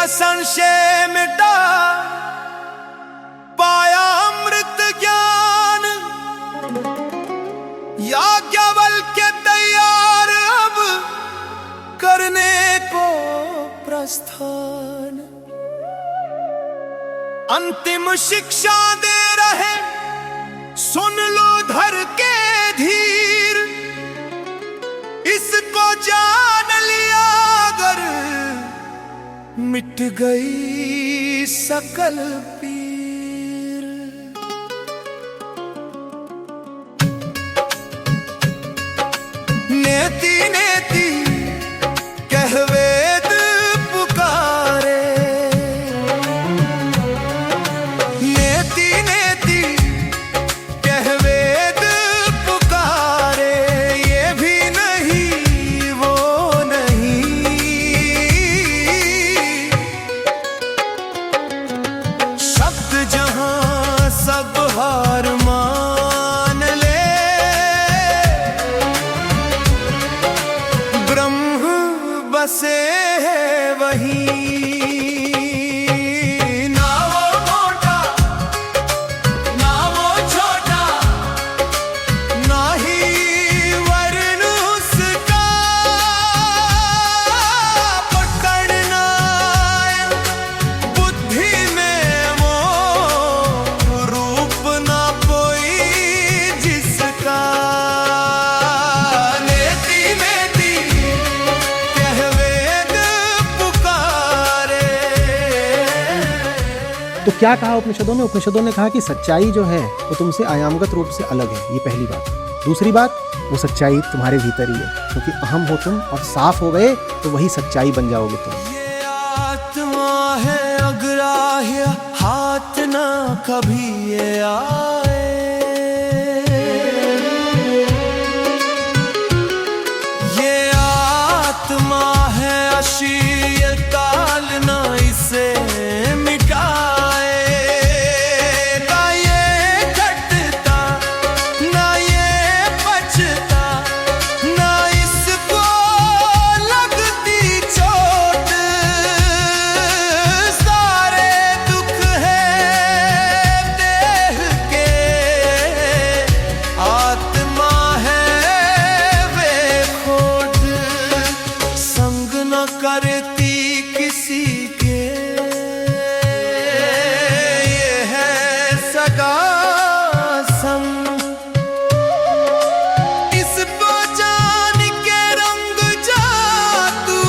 संशय मिटा, पाया अमृत ज्ञान। याज्ञवल्क्य तैयार अब करने को प्रस्थान। अंतिम शिक्षा दे रहे सुन लो धर के धीर। इसको जान लिया अगर मिट गई सकल पीर। नेति नेति कह वेद पुकारे, नेति नेति कह वेद पुकारे। ये भी नहीं वो नहीं, शब्द जहां सब हार मान ले। ब्रह्म बसे है वहीं, ना वो मोटा ना वो छोटा, ना ही वर्ण उसका पकड़ना। बुद्धि में वो रूप ना कोई जिसका। नेति नेति कह वेद पुकारे। तो क्या कहा उपनिषदों ने? उपनिषदों ने कहा कि सच्चाई जो है वो तुमसे आयामगत रूप से अलग है, ये पहली बात। दूसरी बात, वो सच्चाई तुम्हारे भीतर ही है, क्योंकि अहम हो तुम और साफ हो गए तो वही सच्चाई बन जाओगे तुम। ये आत्मा है अग्राह्य, हाथ ना कभी ये आए। ये आत्मा है अशीय, काल ना इसे मिटाए। ना ये घटता ना ये बचता, ना इसको लगती चोट। सारे दुख है देह के, आत्मा है वे खोट। संग न करती किसी के, ये है सगा संग। इसको जान के रंग जा तू,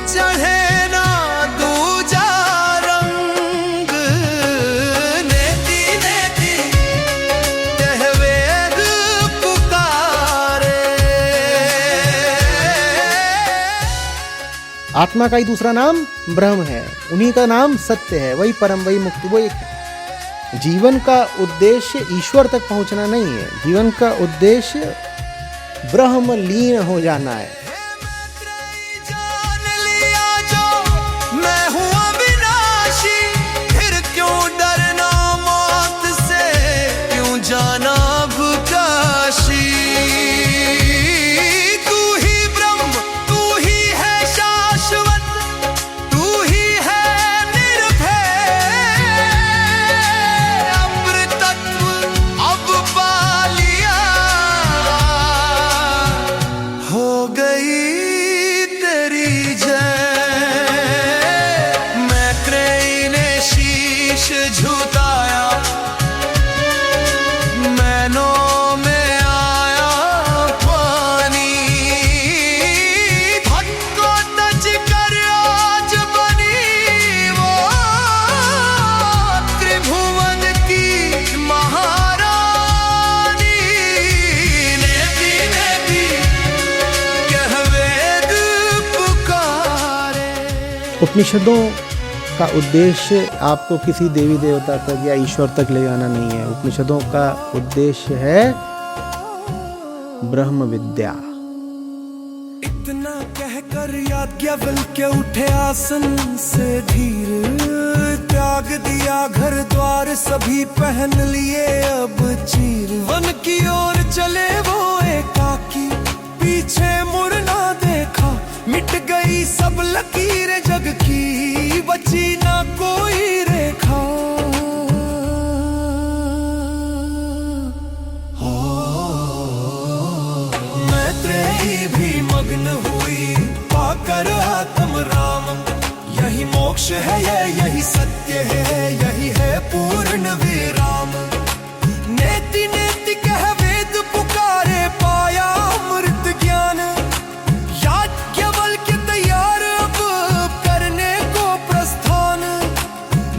चढ़े ना दूजा रंग। नेति नेति कह वेद पुकारे। आत्मा का ही दूसरा नाम ब्रह्म है, उन्हीं का नाम सत्य है, वही परम, वही मुक्ति, वो एक है। जीवन का उद्देश्य ईश्वर तक पहुंचना नहीं है, जीवन का उद्देश्य ब्रह्म लीन हो जाना है। जान लिया जो मैं हूँ अविनाशी, फिर क्यों डरना मौत से, क्यों जाना भुकाशी। तू ही ब्रह्म, तू ही है शाश्वत, तू ही है निर्भय। अमृतत्व अब पा लिया, हो गई तेरी जय। मैं त्रयी ने शीश झुकाया, मैनों में आया पानी। धक्को तज कर आज बनी वो त्रिभुवन की महारानी। नेति नेति कह वेद पुकारे। उपनिषदों का उद्देश्य आपको किसी देवी देवता तक या ईश्वर तक ले जाना नहीं है। उपनिषदों का उद्देश्य है ब्रह्म विद्या। इतना कहकर याज्ञवल्क्य उठे आसन से धीर। त्याग दिया घर द्वार सभी पहन लिए अब चीर। वन की ओर चले वो एकाकी, पीछे मुड़ना देखा, मिट गई गई सब लकीरें जग की, बची ना कोई रेखा। मैत्रेयी भी मग्न हुई पाकर आत्म राम। यही मोक्ष है यही सत्य है, यही है पूर्ण विराम। नेति नेति कह वेद पुकारे, पाया अमृत ज्ञान। याज्ञवल्क्य तैयार अब करने को प्रस्थान।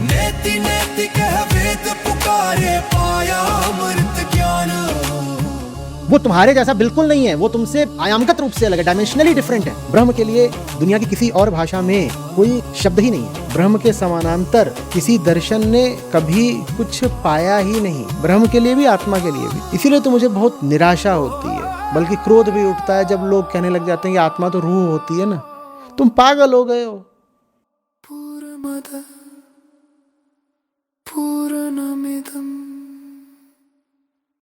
नेति नेति कह वेद पुकारे, पाया अमृत ज्ञान। वो तुम्हारे जैसा बिल्कुल नहीं है, वो तुमसे आयामगत रूप से अलग है, डायमेंशनली डिफरेंट है। ब्रह्म के लिए दुनिया की किसी और भाषा में कोई शब्द ही नहीं है। ब्रह्म के समानांतर किसी दर्शन ने कभी कुछ पाया ही नहीं, ब्रह्म के लिए भी आत्मा के लिए भी। इसीलिए तो मुझे बहुत निराशा होती है, बल्कि क्रोध भी उठता है जब लोग कहने लग जाते हैं कि आत्मा तो रूह होती है ना। तुम पागल हो गए हो।